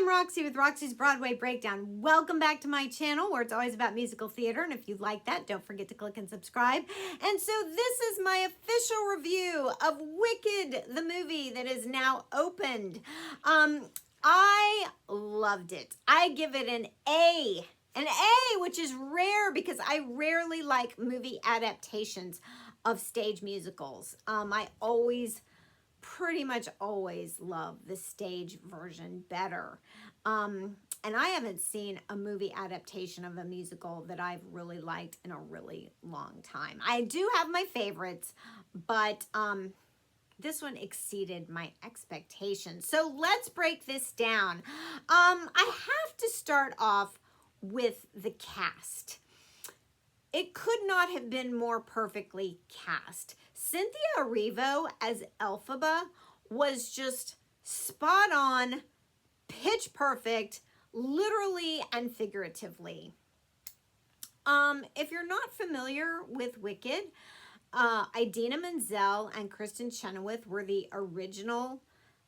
I'm Roxy with Roxie's Broadway Breakdown. Welcome back to my channel where it's always about musical theater. And if you like that, don't forget to click and subscribe. And so this is my official review of Wicked, the movie that is now opened. I loved it. I give it an A. An A, which is rare because I rarely like movie adaptations of stage musicals. I pretty much always love the stage version better. And I haven't seen a movie adaptation of a musical that I've really liked in a really long time. I do have my favorites, but this one exceeded my expectations. So let's break this down. I have to start off with the cast. It could not have been more perfectly cast. Cynthia Erivo as Elphaba was just spot on, pitch perfect, literally and figuratively. If you're not familiar with Wicked, Idina Menzel and Kristen Chenoweth were the original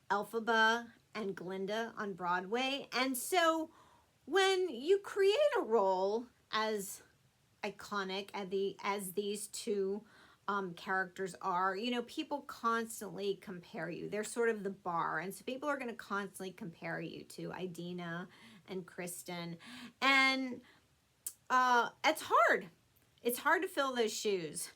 Elphaba and Glinda on Broadway. And so when you create a role as iconic as these two characters are, you know, people constantly compare you. They're sort of the bar. And so people are going to constantly compare you to Idina and Kristen. And it's hard. It's hard to fill those shoes.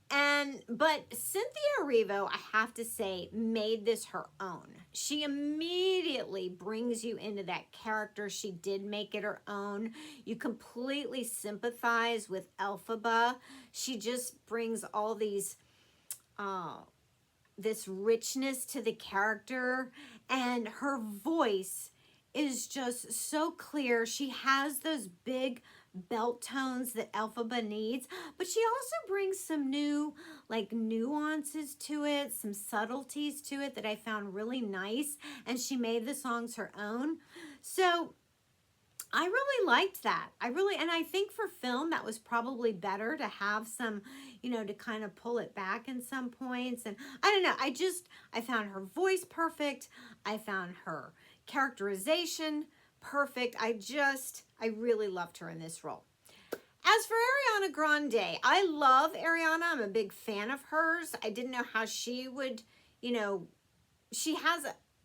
But Cynthia Erivo, I have to say, made this her own. She immediately brings you into that character. She did make it her own. You completely sympathize with Elphaba. She just brings all these, this richness to the character, and her voice is just so clear. She has those big belt tones that Elphaba needs, but she also brings some new nuances to it, some subtleties to it that I found really nice, and she made the songs her own. So I really liked that. And I think for film that was probably better to have some, you know, to kind of pull it back in some points. And I don't know, I found her voice perfect. I found her characterization perfect. I really loved her in this role. As for Ariana Grande, I love Ariana. I'm a big fan of hers. I didn't know how she would, you know, she has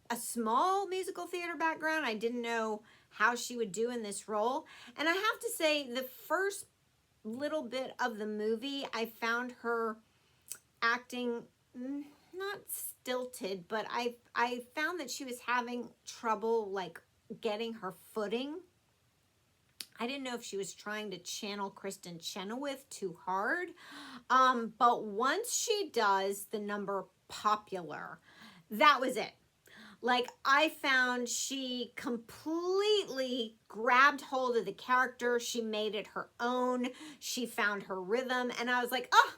a small musical theater background. I didn't know how she would do in this role. And I have to say, the first little bit of the movie, I found her acting not stilted, but I found that she was having trouble getting her footing. I didn't know if she was trying to channel Kristen Chenoweth too hard. But once she does the number Popular, that was it. I found she completely grabbed hold of the character. She made it her own. She found her rhythm. And I was like, oh,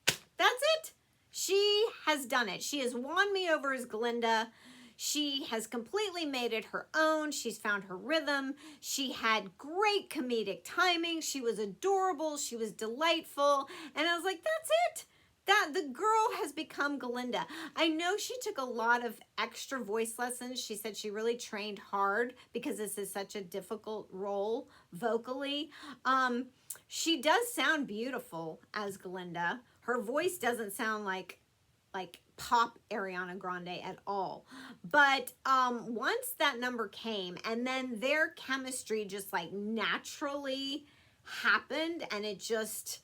that's it. She has done it. She has won me over as Glinda. She has completely made it her own. She's found her rhythm. She had great comedic timing. She was adorable. She was delightful. And I was like, that's it. The girl has become Glinda. I know she took a lot of extra voice lessons. She said she really trained hard because this is such a difficult role vocally. She does sound beautiful as Glinda. Her voice doesn't sound like pop Ariana Grande at all. But once that number came and then their chemistry just naturally happened, and it just,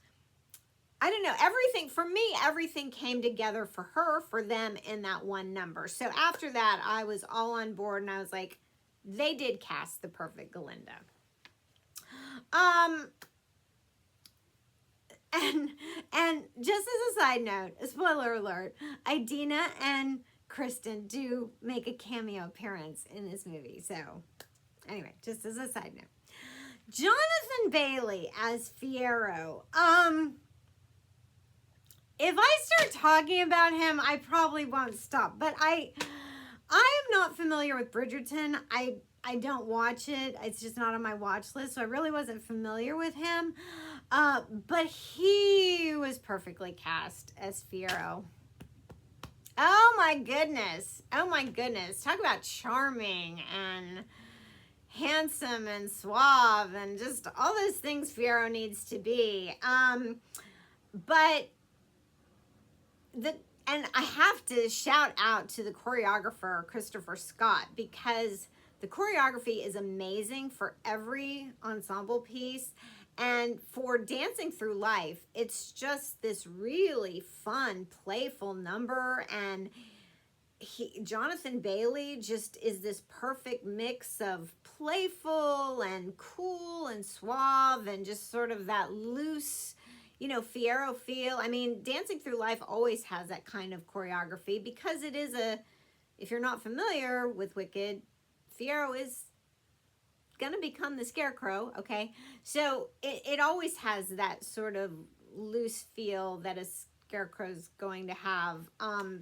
I don't know, everything came together for her, for them in that one number. So after that, I was all on board, and I was like, they did cast the perfect Glinda. And just as a side note, a spoiler alert, Idina and Kristen do make a cameo appearance in this movie. So anyway, just as a side note. Jonathan Bailey as Fiyero. If I start talking about him, I probably won't stop. But I am not familiar with Bridgerton. I don't watch it. It's just not on my watch list. So I really wasn't familiar with him. But he was perfectly cast as Fiyero. Oh my goodness. Oh my goodness. Talk about charming and handsome and suave and just all those things Fiyero needs to be. But and I have to shout out to the choreographer, Christopher Scott, because the choreography is amazing for every ensemble piece. And for Dancing Through Life, it's just this really fun, playful number. And Jonathan Bailey just is this perfect mix of playful and cool and suave and just sort of that loose, Fiyero feel. I mean, Dancing Through Life always has that kind of choreography because it is if you're not familiar with Wicked, Fiyero is going to become the Scarecrow, okay? So it always has that sort of loose feel that a Scarecrow's going to have.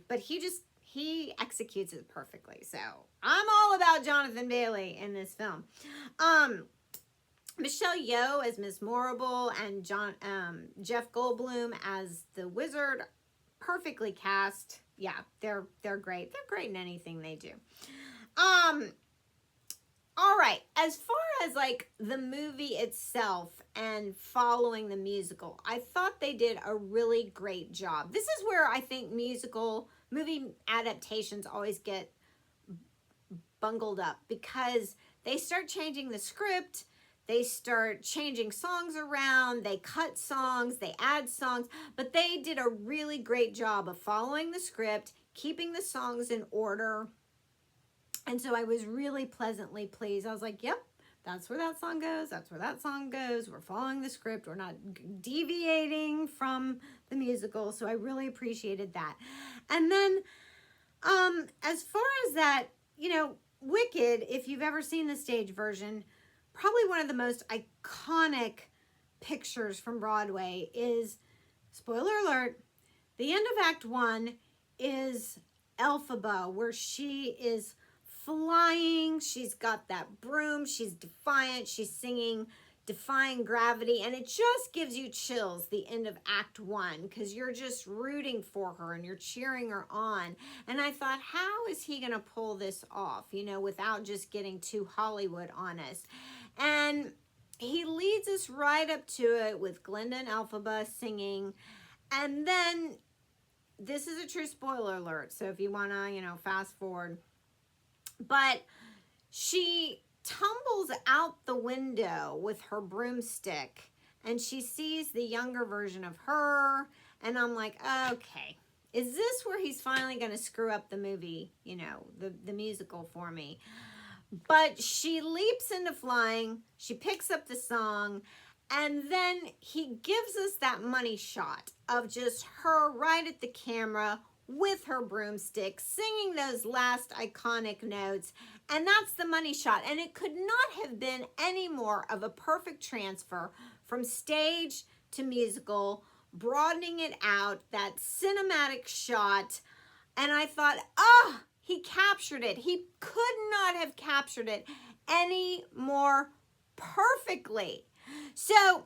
But he executes it perfectly. So I'm all about Jonathan Bailey in this film. Michelle Yeoh as Miss Morrible and Jeff Goldblum as the Wizard, perfectly cast. Yeah, they're great. They're great in anything they do. All right, as far as like the movie itself and following the musical, I thought they did a really great job. This is where I think movie adaptations always get bungled up because they start changing the script, they start changing songs around, they cut songs, they add songs, but they did a really great job of following the script, keeping the songs in order. And so I was really pleasantly pleased. I was like, yep, that's where that song goes. That's where that song goes. We're following the script. We're not deviating from the musical. So I really appreciated that. And then as far as that, Wicked, if you've ever seen the stage version, probably one of the most iconic pictures from Broadway is, spoiler alert, the end of Act 1 is Elphaba, where she is flying, she's got that broom, she's defiant, she's singing Defying Gravity, and it just gives you chills, the end of Act 1, because you're just rooting for her and you're cheering her on. And I thought, how is he going to pull this off, without just getting too Hollywood on us? And he leads us right up to it with Glinda and Elphaba singing, and then, this is a true spoiler alert, so if you want to, fast forward, but she tumbles out the window with her broomstick and she sees the younger version of her, and I'm like, okay, is this where he's finally going to screw up the movie, the musical for me? But she leaps into flying, she picks up the song, and then he gives us that money shot of just her right at the camera with her broomstick, singing those last iconic notes, and that's the money shot. And it could not have been any more of a perfect transfer from stage to musical, broadening it out, that cinematic shot. And I thought, he captured it. He could not have captured it any more perfectly. So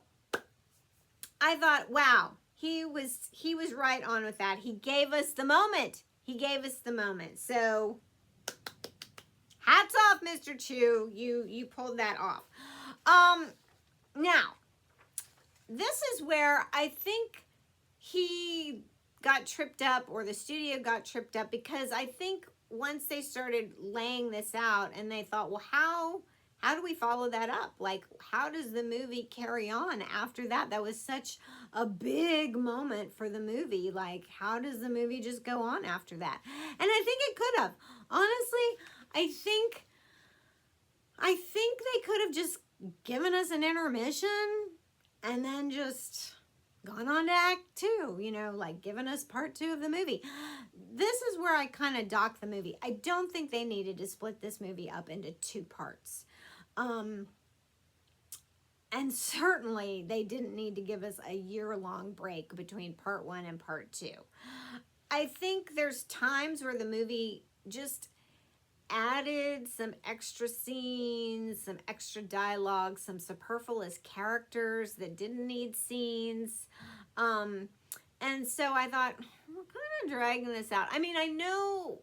I thought, wow, he was right on with that. He gave us the moment. He gave us the moment. So hats off, Mr. Chu. You pulled that off. Now, this is where I think he got tripped up, or the studio got tripped up, because I think once they started laying this out and they thought, well, how do we follow that up? Like, how does the movie carry on after that? That was such a big moment for the movie. Like, how does the movie just go on after that? And I think it could have. Honestly, I think they could have just given us an intermission and then just gone on to Act 2, like given us part 2 of the movie. This is where I kind of dock the movie. I don't think they needed to split this movie up into 2 parts. And certainly they didn't need to give us a year-long break between part 1 and part 2. I think there's times where the movie just added some extra scenes, some extra dialogue, some superfluous characters that didn't need scenes. And so I thought, we're kind of dragging this out. I mean, I know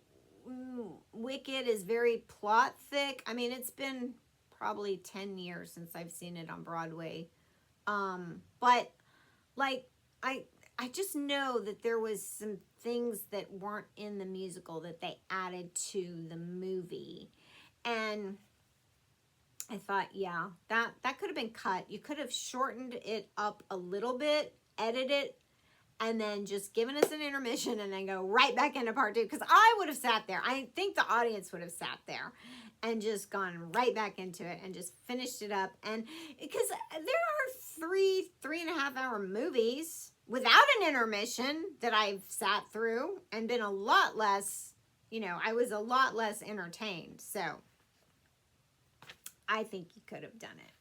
Wicked is very plot thick. I mean, it's been probably 10 years since I've seen it on Broadway. But like, I just know that there was some things that weren't in the musical that they added to the movie. And I thought, yeah, that could have been cut. You could have shortened it up a little bit, edited it, and then just given us an intermission and then go right back into part two. Because I would have sat there. I think the audience would have sat there and just gone right back into it and just finished it up. And because there are 3.5 hour movies without an intermission that I've sat through and been a lot less, I was a lot less entertained. So I think you could have done it.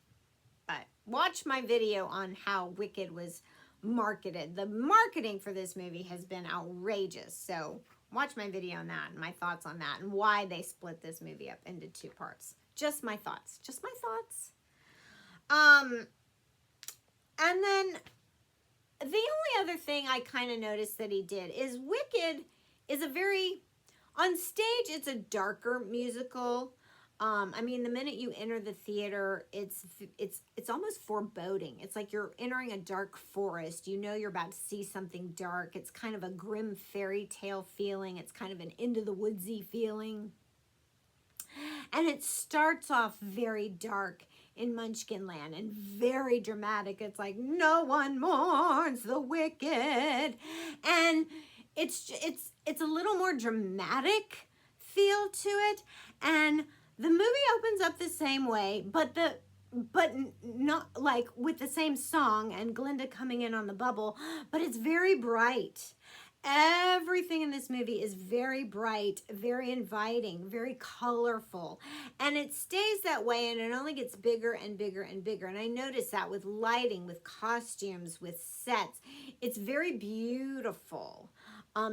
But watch my video on how Wicked was marketed. The marketing for this movie has been outrageous. So watch my video on that and my thoughts on that and why they split this movie up into 2 parts. Just my thoughts. Just my thoughts. And then the only other thing I kind of noticed that he did is Wicked is on stage, it's a darker musical. I mean, the minute you enter the theater, it's almost foreboding. It's like you're entering a dark forest. You're about to see something dark. It's kind of a grim fairy tale feeling. It's kind of an into the woodsy feeling. And it starts off very dark in Munchkinland and very dramatic. It's like, no one mourns the wicked. And it's a little more dramatic feel to it. And the movie opens up the same way, but not like with the same song and Glinda coming in on the bubble, but it's very bright. Everything in this movie is very bright, very inviting, very colorful, and it stays that way, and it only gets bigger and bigger and bigger. And I noticed that with lighting, with costumes, with sets. It's very beautiful.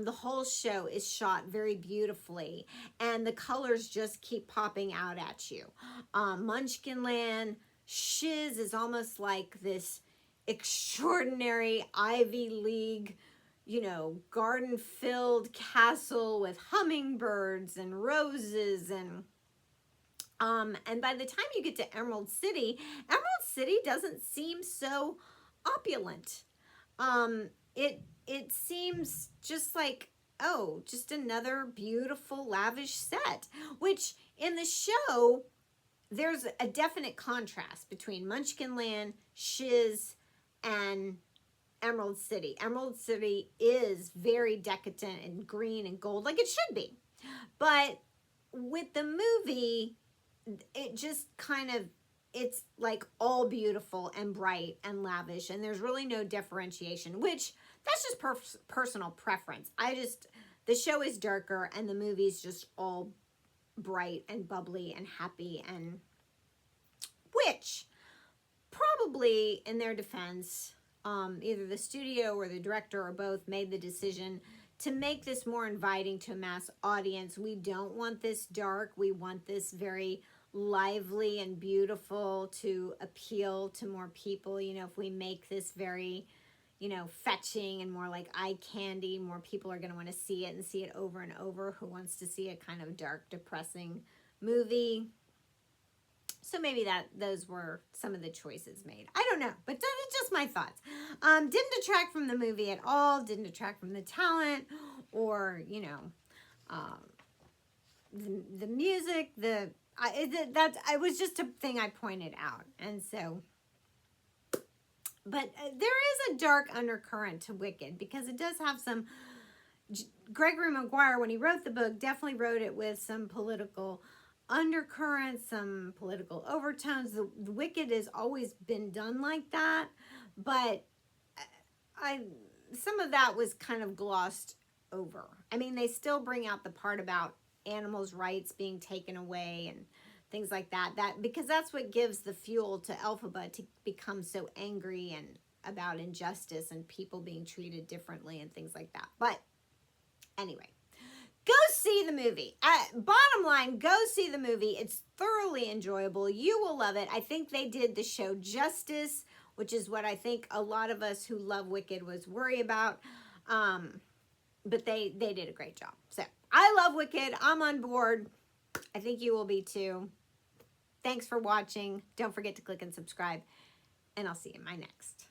The whole show is shot very beautifully, and the colors just keep popping out at you. Munchkinland, Shiz is almost like this extraordinary Ivy League, garden-filled castle with hummingbirds and roses, and by the time you get to Emerald City doesn't seem so opulent. It seems just like, just another beautiful, lavish set, which in the show, there's a definite contrast between Munchkinland, Shiz, and Emerald City. Emerald City is very decadent and green and gold, like it should be. But with the movie, it just it's like all beautiful and bright and lavish, and there's really no differentiation, which that's just personal preference. The show is darker and the movie's just all bright and bubbly and happy, and which probably in their defense, either the studio or the director or both made the decision to make this more inviting to a mass audience. We don't want this dark. We want this very lively and beautiful to appeal to more people. If we make this very, fetching and more like eye candy, more people are going to want to see it and see it over and over. Who wants to see a kind of dark, depressing movie? So maybe those were some of the choices made. I don't know, but it's just my thoughts. Didn't detract from the movie at all. Didn't detract from the talent or, the music. It was just a thing I pointed out. And so, but there is a dark undercurrent to Wicked because it does have some, Gregory Maguire, when he wrote the book, definitely wrote it with some political undercurrents, some political overtones. The Wicked has always been done like that, but some of that was kind of glossed over. I mean, they still bring out the part about animals' rights being taken away and things like that. Because that's what gives the fuel to Elphaba to become so angry and about injustice and people being treated differently and things like that. But anyway, go see the movie. Bottom line, go see the movie. It's thoroughly enjoyable. You will love it. I think they did the show justice, which is what I think a lot of us who love Wicked was worried about. But they did a great job. So I love Wicked. I'm on board. I think you will be too. Thanks for watching. Don't forget to click and subscribe, and I'll see you in my next.